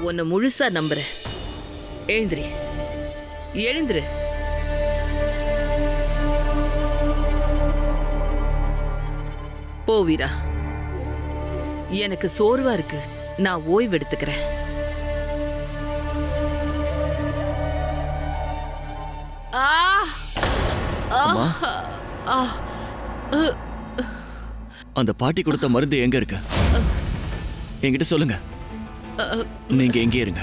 நான் உன்னை முழுசா நம்புறேன். எழுந்திரி, எழுந்திரு. போ வீரா, எனக்கு சோர்வா இருக்கு, நான் ஓய்வு எடுத்துக்கிறேன். அந்த பாட்டி கொடுத்த மருந்து எங்க இருக்கு? என்கிட்ட சொல்லுங்க. நீங்க எங்கே இருங்க.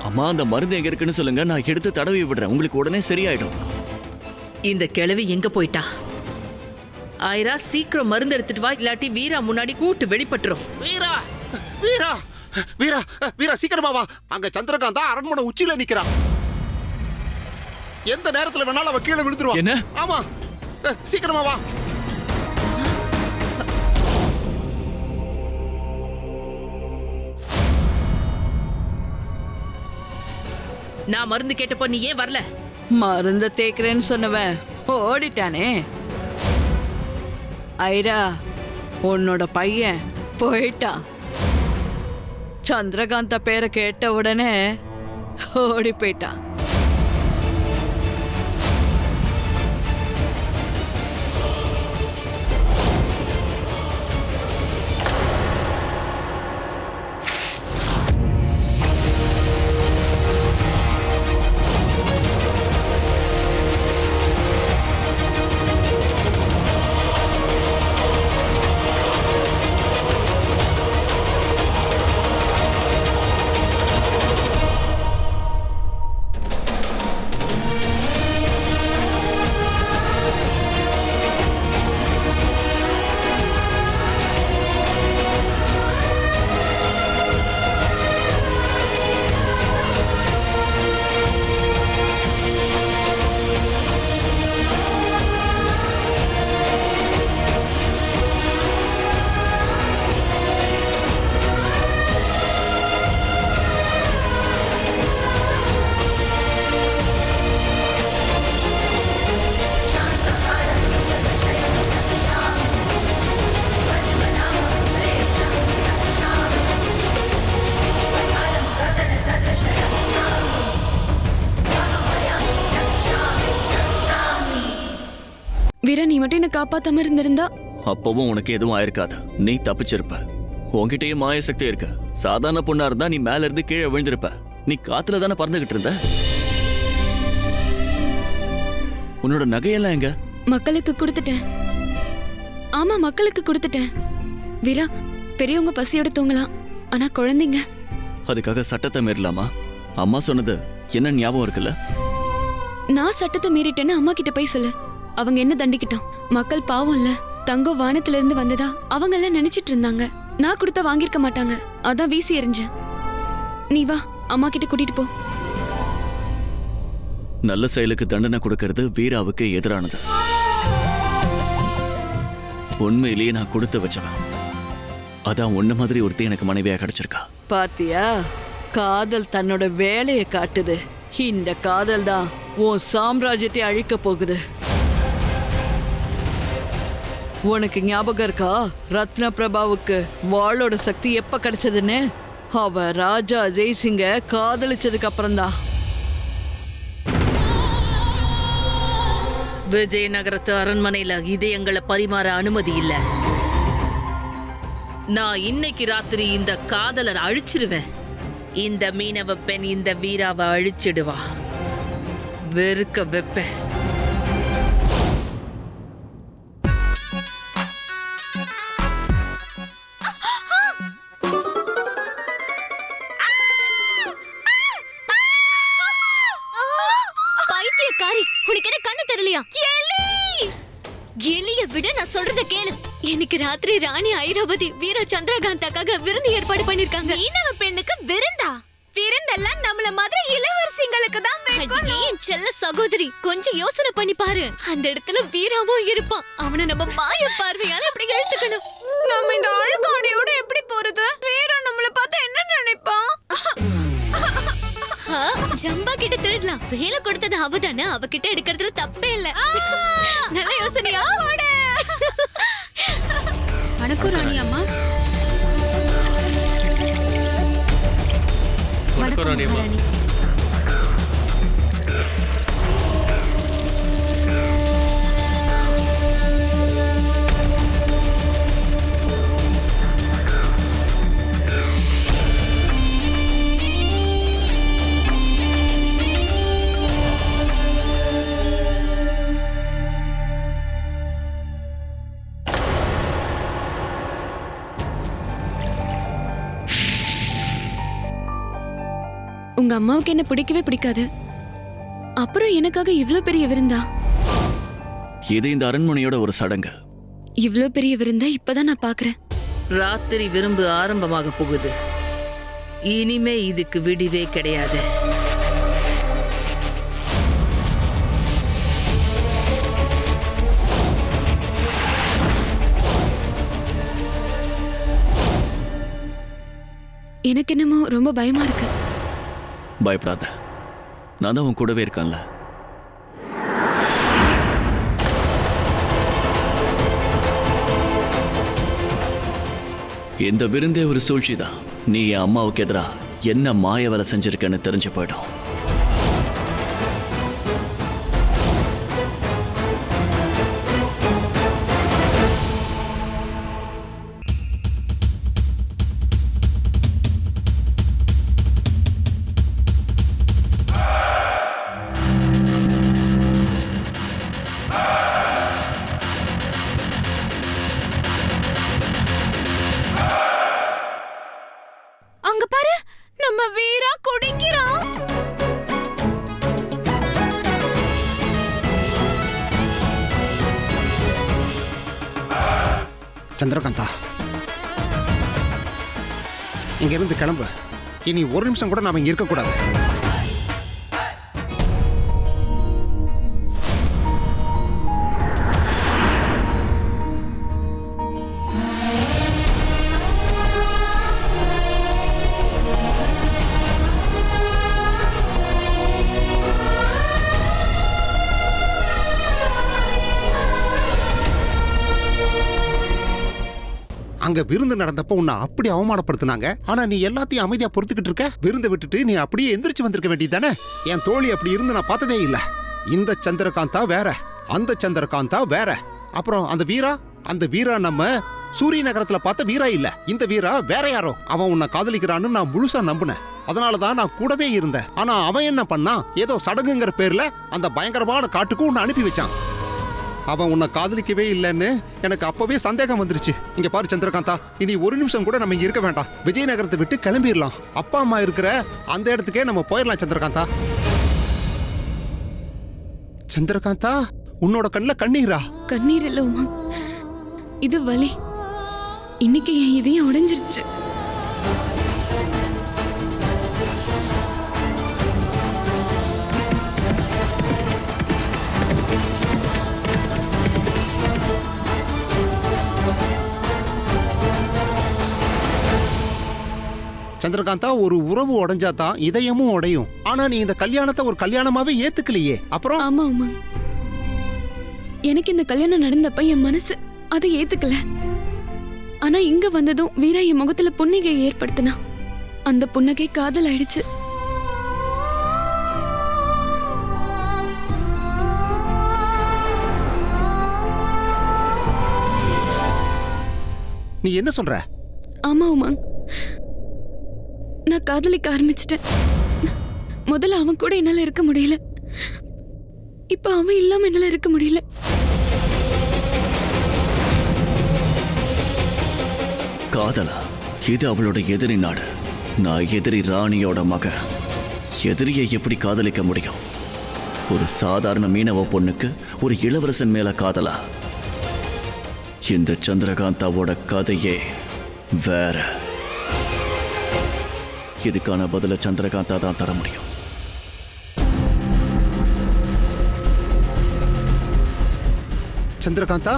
அம்மா, அந்த மருந்து எங்க இருக்குன்னு சொல்லுங்க, நான் எடுத்து தடவி விடுறேன், உங்களுக்கு உடனே சரியாயிடும். இந்த கிழவி எங்க போயிட்டா? ஆயிரா, சீக்கிரம் மருந்து எடுத்துட்டு வா, இல்லாட்டி வீரா முன்னாடி கூட்டு வெளிப்பட்டுரும். வீரா வீரா வீரா வீரா சீக்கிரமா வா. அங்க சந்திரகாந்தா அரண்மனை உச்சியில நிக்கிறான். எந்த நேரத்துல வேணாலும் அவ கீழே விழுந்துருவா. என்ன? ஆமா, சீக்கிரமா வா. நான் மருந்து கேட்டப்போ நீ ஏன் வரல? மருந்த தேய்க்கிறேன்னு சொன்னவன் ஓடிட்டானே. ஐரா, உன்னோட பையன் போயிட்டான். சந்திரகாந்த பேரை கேட்ட உடனே ஓடி போயிட்டான். வீரா, நீ மட்டும் என்ன காப்பாத்தாம இருந்திருந்தா அப்பவும் உனக்கு எதுவும் ஆயிருக்காது, நீ தப்பிச்சிருப்ப. உன்கிட்டயே மாய சக்தி இருக்கு. சாதாரண பொண்ணா இருந்தா நீ மேல இருந்து கீழே விழுந்திருப்ப. நீ காத்துல தானே பறந்துகிட்டு இருந்த. உன்னோட நகையெல்லாம் எங்க? மக்களுக்கு கொடுத்துட்டேன். ஆமா, மக்களுக்கு கொடுத்துட்டேன். வீரா, பெரியவங்க பசியோட தூங்கலாம், ஆனா குழந்தைங்க. அதுக்காக சட்டத்தை மீறலாமா? அம்மா சொன்னது என்ன ஞாபகம் இருக்குல்ல? நான் சட்டத்தை மீறிட்டேன்னு அம்மா கிட்ட போய் சொல்லு. அவங்க என்ன தண்டிக்கிட்டோம்? மக்கள் பாவம் இல்ல. தங்கம் வானத்துல இருந்து வந்ததா அவங்க எல்லாம் நினைச்சிட்டு இருந்தாங்க. நான் கொடுத்த வாங்கிருக்க மாட்டாங்க, அதான் வீசி எறிஞ்சேன். நீ வா, அம்மா கிட்ட கூட்டிட்டு போ. நல்ல செயலுக்கு தண்டனை கொடுக்கறது வீராவுக்கு எதிரானது. உண்மையிலேயே நான் கொடுத்து வச்சவன். அதான் உன்ன மாதிரி ஒருத்தி எனக்கு மனைவியா கிடைச்சிருக்கா. பாத்தியா, காதல் தன்னோட வேலையை காட்டுது. இந்த காதல் தான் உன் சாம்ராஜ்யத்தை அழிக்க போகுது. உனக்கு ஞாபகம் இருக்கா, ரத்ன பிரபாவுக்கு வாளோட சக்தி எப்ப கிடைச்சதுன்னு? அவ ராஜா ஜெய்சிங்க காதலிச்சதுக்கு அப்புறம்தான். விஜயநகரத்து அரண்மனையில இதயங்களை பரிமாற அனுமதி இல்ல. நான் இன்னைக்கு ராத்திரி இந்த காதலர் அழிச்சிருவேன். இந்த மீனவ பெண் இந்த வீராவை அழிச்சிடுவா. வெறுக்க வைப்பேன். பைத்தியக்காரி, உனக்கு என்ன கண்ணு தெரியலையா? எலிய விட நான் சொல்றத கேளு. எனக்கு ராத்திரி ராணி ஐராவதி வீர சந்திரகாந்தாக்காக விருந்து ஏற்பாடு பண்ணிருக்காங்க. மீனவ பெண்ணுக்கு விருந்தா? விருந்தெல்லாம் நம்மள மாதிரி இளவரசிங்களுக்கு தான் வைக்கணும். என் செல்ல சகோதரி, கொஞ்சம் யோசனை பண்ணி பாரு. அந்த இடத்துல வீராவும் இருப்பான். அவனை நம்ம மாய பார்வையால அப்படி இழுத்துக்கணும். நம்ம இந்த அழுக்காடையோட எப்படி போறது? வீரா நம்மள பார்த்தா என்ன நினைப்பான்? ஜம்பா கிட்ட திருடலாம். வேலை கொடுத்தது அவதானே, அவகிட்ட எடுக்கிறதுல தப்பே இல்ல. நல்ல யோசனையா? வணக்கம் ராணி அம்மா. வணக்கம் ராணி அம்மா. உங்க அம்மாவுக்கு என்ன பிடிக்கவே பிடிக்காது. அப்புறம் எனக்காக இவ்ளோ பெரிய விருந்தா? இது இந்த அரண்மனையோட ஒரு சடங்கு. இவ்ளோ பெரிய விருந்தா இப்பதான் நான் பாக்குறேன். ராத்திரி விரும்பு ஆரம்பமாக போகுது. இனிமே இதுக்கு விடிவே கிடையாது. எனக்கு என்னமோ ரொம்ப பயமா இருக்கு. பயப்படாத, நான் தான் உன் கூடவே இருக்கேன்ல. இந்த விருந்தே ஒரு சூழ்ச்சி தான். நீ என் அம்மாவுக்கு எதிரா என்ன மாய வேலை செஞ்சிருக்கன்னு தெரிஞ்சு போயிடும். அங்க பாரு, நம்ம வீரா குடிக்கிறான். சந்திரகாந்தா, இங்க இருந்து கிளம்பு. இனி ஒரு நிமிஷம் கூட நாம இங்க இருக்கக்கூடாது. அங்க விருந்து நடந்தப்ப உன்னை அப்படி அவமானப்படுத்தினாங்க. ஆனா நீ எல்லாத்தையும் அமைதியா பொறுத்துக்கிட்டு இருக்க. விருந்தை விட்டுட்டு நீ அப்படியே எந்திரிச்சு வந்திருக்க வேண்டியதானே. என் தோழி அப்படி இருந்து நான் பார்த்ததே இல்ல. இந்த சந்திரகாந்தா வேற, அந்த சந்திரகாந்தா வேற. அப்புறம் அந்த வீரா நம்ம சூரிய நகரத்துல பார்த்த வீரா இல்ல. இந்த வீரா வேற யாரோ. அவன் உன்னை காதலிக்கிறான்னு நான் முழுசா நம்பினேன். அதனாலதான் நான் கூடவே இருந்தேன். ஆனா அவன் என்ன பண்ணான், ஏதோ சடங்குங்கிற பேர்ல அந்த பயங்கரமான காட்டுக்கு உன்னை அனுப்பி வச்சான். அவன் உன்னை காதலிக்கவே இல்லைன்னு எனக்கு அப்பவே சந்தேகம் வந்துருச்சு. இங்க பாரு சந்திரகாந்தா, இனி ஒரு நிமிஷம் கூட நம்ம இங்க இருக்க வேண்டாம். விஜயநகரத்தை விட்டு கிளம்பிடலாம். அப்பா அம்மா இருக்கிற அந்த இடத்துக்கே நம்ம போயிடலாம். சந்திரகாந்தா, சந்திரகாந்தா, உன்னோட கண்ணுல கண்ணீரா? கண்ணீர் இல்ல உமங், இது வலி. இன்னைக்கு என் இதயம் உடைஞ்சிருச்சு. சந்திரகாந்தா, ஒரு உறவு உடைஞ்சாதான் இதயமும் உடையும். ஆனா நீ இந்த கல்யாணத்தை ஒரு கல்யாணமாவே ஏத்துக்கலையே. அப்புறம்? ஆமா உமங், எனக்கு இந்த கல்யாணம் நடந்தப்ப என் மனசு அதை ஏத்துக்கல. ஆனா இங்க வந்ததும் வீரா என் முகத்துல புன்னகை ஏற்படுத்தினா. அந்த புன்னகை காதல் ஆயிடுச்சு. நீ என்ன சொல்ற? ஆமா உமங், நான் காதலிக்க ஆரம்பிச்சிட்டேன். முதல்ல அவன் கூட என்னால இருக்க முடியல. இப்ப அவன் இல்லாம என்னால இருக்க முடியல. காதலா? இது அவளோட எதிரி நாடு. நான் எதிரி ராணியோட மகன். எதிரியை எப்படி காதலிக்க முடியும்? ஒரு சாதாரண மீனவ பொண்ணுக்கு ஒரு இளவரசன் மேல காதலா? இந்த சந்திரகாந்தாவோட கதையே வேற. இதுக்கான பதில சந்திரகாந்தா தான் தர முடியும். சந்திரகாந்தா,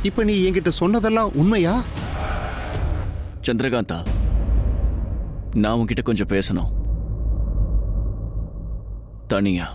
இப்ப நீ என்கிட்ட சொன்னதெல்லாம் உண்மையா? சந்திரகாந்தா, நான் உன்கிட்ட கொஞ்சம் பேசணும். தனியா.